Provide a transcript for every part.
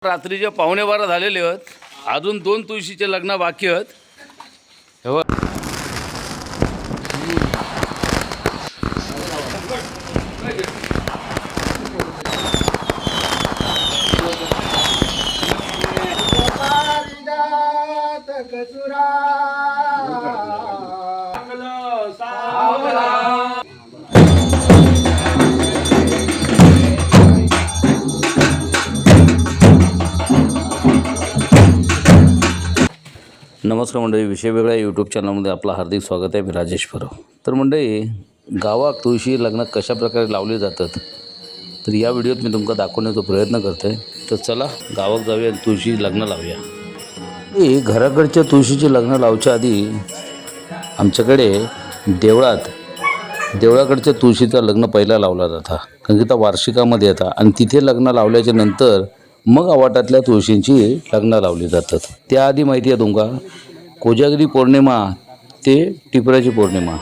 रात्रीचे 11:15 झालेले आहेत. अजून 2 तुळशीचे लग्न बाकी आहेत. नमस्कार मंडळी, विषय वेगळा यूट्यूब चॅनलमध्ये आपलं हार्दिक स्वागत आहे. मी राजेश परब. तर मंडळी, गावात तुळशी लग्न कशा प्रकारे लावले जातात तर या व्हिडिओत मी तुमका दाखवण्याचा प्रयत्न करतो आहे. तर चला गावात जाऊया आणि तुळशी लग्न लावूया. ही घराकडच्या तुळशीची लग्न लावच्या आधी आमच्याकडे देवळाकडच्या तुळशीचं लग्न पहिला लावला जाता, कारण की त्या वार्षिकामध्ये येतात आणि तिथे लग्न लावल्याच्या नंतर मग आवाटातल्या तुळशींची लग्न लावली जातात. त्याआधी माहिती आहे तुमका, कोजागिरी पौर्णिमा ते टिपराची पौर्णिमा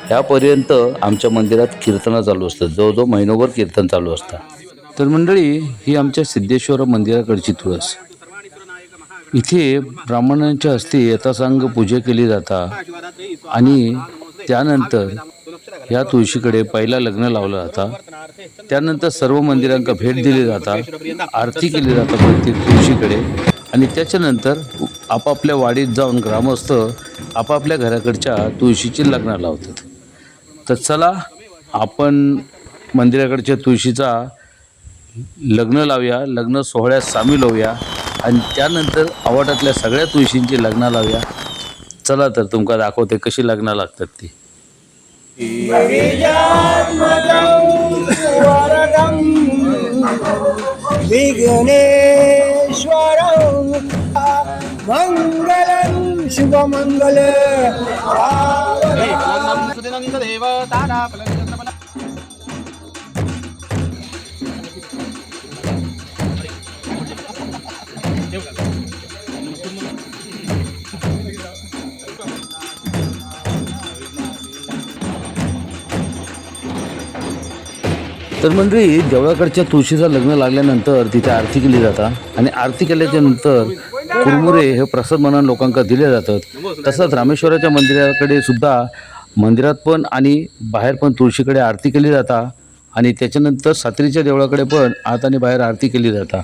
ह्यापर्यंत आमच्या मंदिरात कीर्तनं चालू असतात. जवळजवळ महिनोभर कीर्तन चालू असतात. तर मंडळी, ही आमच्या सिद्धेश्वर मंदिराकडची तुळस. इथे ब्राह्मणांच्या हस्ते यथासांग पूजा केली जाता आणि त्यानंतर या तुळशीकडे पहिला लग्न लावलं जातं. त्यानंतर सर्व मंदिरांना भेट दिली जातात, आरती केली जातात प्रत्येक तुळशीकडे आणि त्याच्यानंतर आपापल्या वाडीत जाऊन ग्रामस्थ आपापल्या घराकडच्या तुळशीची लग्न लावतात. तर चला आपण मंदिराकडच्या तुळशीचा लग्न लावूया, लग्न सोहळ्यात सामील होऊया आणि त्यानंतर आवाटातल्या सगळ्या तुळशींची लग्न लावूया. चला तर तुमका दाखवते कशी लग्न लागतात ती. विघ्नेश्वरं मंगलं शुभमंगल. तर मंडळी, देवळाकडच्या तुळशीचं लग्न लागल्यानंतर तिथे आरती केली जातात आणि आरती केल्याच्या नंतर कुरमुरे हे प्रसाद म्हणून लोकांना दिले जातात. तसंच रामेश्वराच्या मंदिराकडे सुद्धा मंदिरात पण आणि बाहेर पण तुळशीकडे आरती केली जाता आणि त्याच्यानंतर सात्रीच्या देवळाकडे पण आत आणि बाहेर आरती केली जाता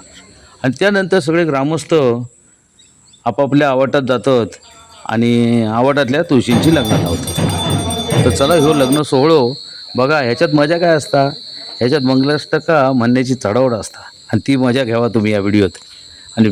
आणि त्यानंतर सगळे ग्रामस्थ आपापल्या आवाटात जातात आणि आवाटातल्या तुळशींची लग्न लावतात. तर चला ह्यो लग्न सोहळो बघा. ह्याच्यात मजा काय असता, ह्याच्यात मंगलाष्टका म्हणण्याची चढावड असता आणि ती मजा घ्यावा तुम्ही या व्हिडिओत. आणि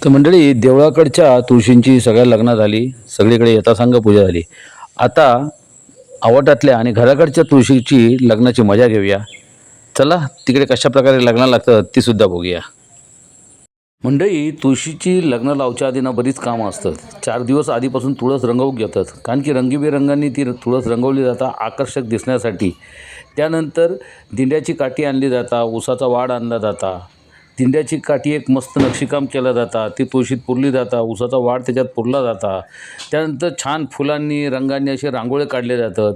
तर मंडळी, देवळाकडच्या तुळशींची सगळ्या लग्न झाली, सगळीकडे यथासांग पूजा झाली. आता आवाटातल्या आणि घराकडच्या तुळशीची लग्नाची मजा घेऊया. चला तिकडे कशा प्रकारे लग्न लागतात ती सुद्धा बघूया. मंडळी, तुळशीची लग्न लावच्या आधी ना बरीच कामं असतात. 4 दिवस आधीपासून तुळस रंगवून घेतात, कारण की रंगीबेरंगांनी ती तुळस रंगवली जाता आकर्षक दिसण्यासाठी. त्यानंतर दिंड्याची काठी आणली जाता, उसाचा वाड आणला जाता. दिंड्याची काठी एक मस्त नक्षीकाम केलं जाता, ती तुळशीत पुरली जाता, उसाचा वाड त्याच्यात पुरला जाता. त्यानंतर छान फुलांनी रंगांनी असे रांगोळे काढले जातात.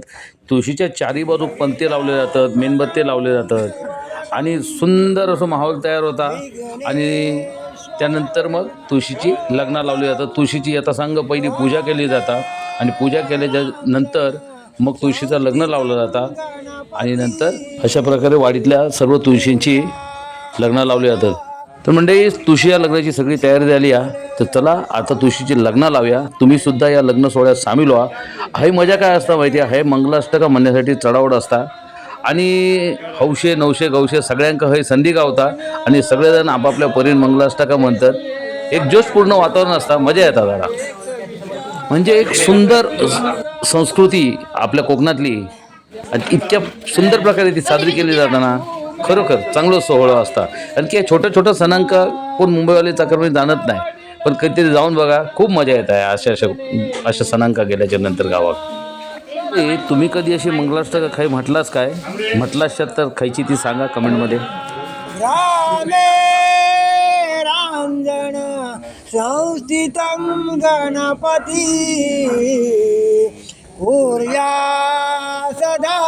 तुळशीच्या चारी बाजू पंते लावले जातात, मेणबत्ते लावले जातात आणि सुंदर असं माहोल तयार होता. आणि त्यानंतर मग तुळशीची लग्न लावली जातात. तुळशीची यथासांग पहिली पूजा केली जातात आणि पूजा केल्याच्या नंतर मग तुळशीचं लग्न लावलं जातं आणि नंतर अशा प्रकारे वाडीतल्या सर्व तुळशींची लग्न लावली जातात. तर मंडळी, तुळशी या लग्नाची सगळी तयारी झाली आहे. तर चला आता तुळशीची लग्न लावूया. तुम्ही सुद्धा या लग्न सोहळ्यात सामील व्हा. ही मजा काय असता माहिती आहे, हे मंगलाष्टका म्हणण्यासाठी चढावड असता आणि हौशे नवशे गवशे सगळ्यांक हय संधी गावता आणि सगळेजण आपापल्या परीन मंगलाष्टका म्हणतात. एक जोशपूर्ण वातावरण असता, मजा येता जरा. म्हणजे एक सुंदर संस्कृती आपल्या कोकणातली आणि इतक्या सुंदर प्रकारे ती साजरी केली जाताना खरोखर चांगलं सोहळा असता. आणखी या छोट्या छोट्या सणांका कोण मुंबईवाले चाकरमानी जाणत नाही, पण कधीतरी जाऊन बघा, खूप मजा येत आहे अशा सणांका गेल्याच्या नंतर गावात. तुम्ही कधी अशी मंगलाष्टका खाई म्हटलाच काय? म्हटला असाल तर खायची ती सांगा कमेंटमध्ये. रामे रांजण संस्थितं गणपती कुर्या सदा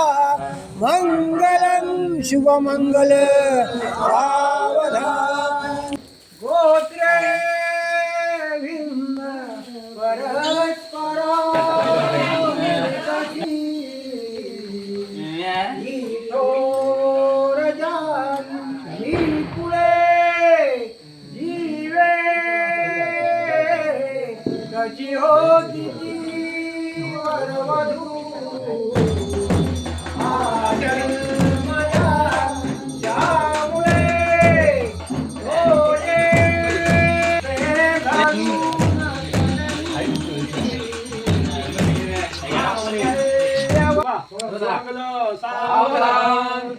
मंगलं शुभमंगल सावधान. गोत्रे भिन्न परस्परा कची होती ती वरवधू जन्मया त्यामुळे डोळे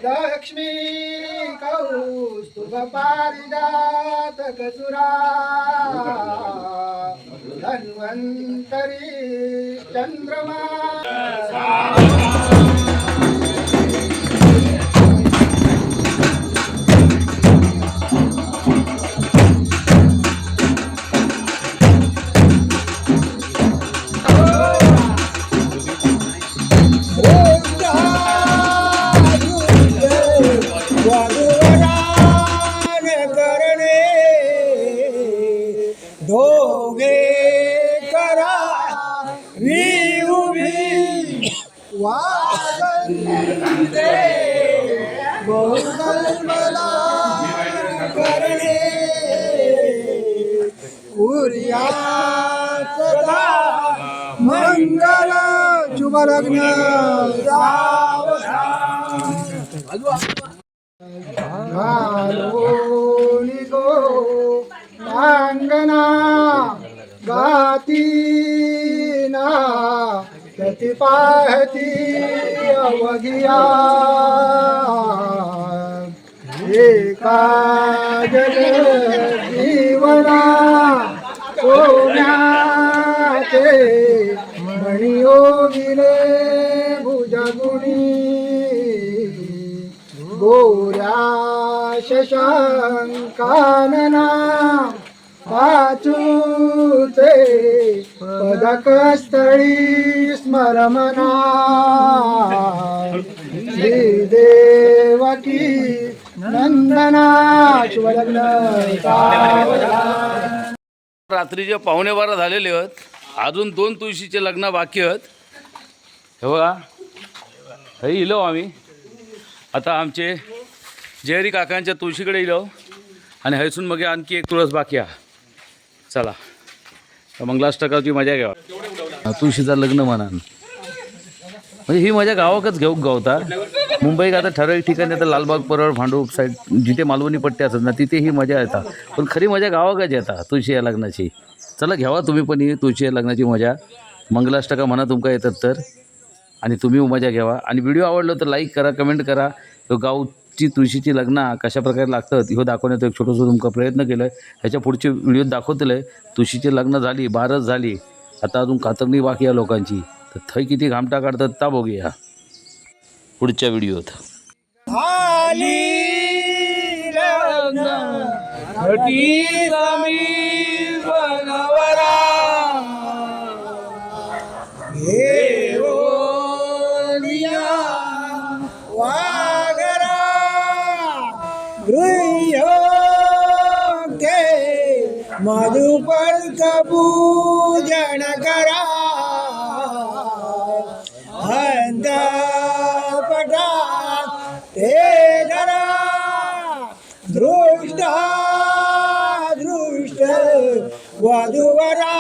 लक्ष्मी कौस्तुभ पारिजात कसुरा धन्वंतरी चंद्रमा. दोघे करा उभी वागन दे बहुकल्पना करणे कुर्या सदा मंगल शुभ लग्न घालोनी गो अंगना गाती ना गती पाहती अवघिया एका जग जीवना सोन्याचे मणियोगिने भुजगुणी गोऱ्या शशांकानना पाचूचे पदक स्थळी स्मरमना श्रीदेवकी नंदना शुभलग्न सावधान. रात्रीचे 11:15 झालेले आहेत, अजून 2 तुळशीचे लग्न बाकी आहेत. हे बघा, हे इलो आम्ही आता आमचे जयरी काकांच्या तुळशीकडे इलो आणि हैसून मग आणखी एक तुळस बाकी आहे. चला मंगलाष्टकाची मजा घ्यावा. तुळशीचं लग्न म्हणा, म्हणजे ही मजा गावाकच घेऊ गावता. मुंबईत आता ठराविक ठिकाणी आता लालबाग परळ भांडूप साईड जिथे मालवणी पट्टी असतात ना, तिथे ही मजा येतात, पण खरी मजा गावाकच येतात तुळशी या लग्नाची. चला घ्यावा तुम्ही पण ही तुळशी या लग्नाची मजा. मंगलाष्टका म्हणा तुमका येतात तर, आणि तुम्ही मजा घ्यावा. आणि व्हिडिओ आवडलं तर लाईक करा, कमेंट करा. तो गावची तुळशीची लग्न कशा प्रकारे लागतात ह्यो दाखवण्याचा एक छोटंसं तुमका प्रयत्न केला आहे. ह्याच्या पुढचे व्हिडिओ दाखवतील. तुळशीची लग्न झाली, बारस झाली, आता अजून कातरणी बाकी आहे लोकांची, तर थंय किती घामटा काढतात ता बघूया पुढच्या व्हिडिओत. मधुपर पूजन करा हंत पटा ते धरा दृष्ट वधुवरा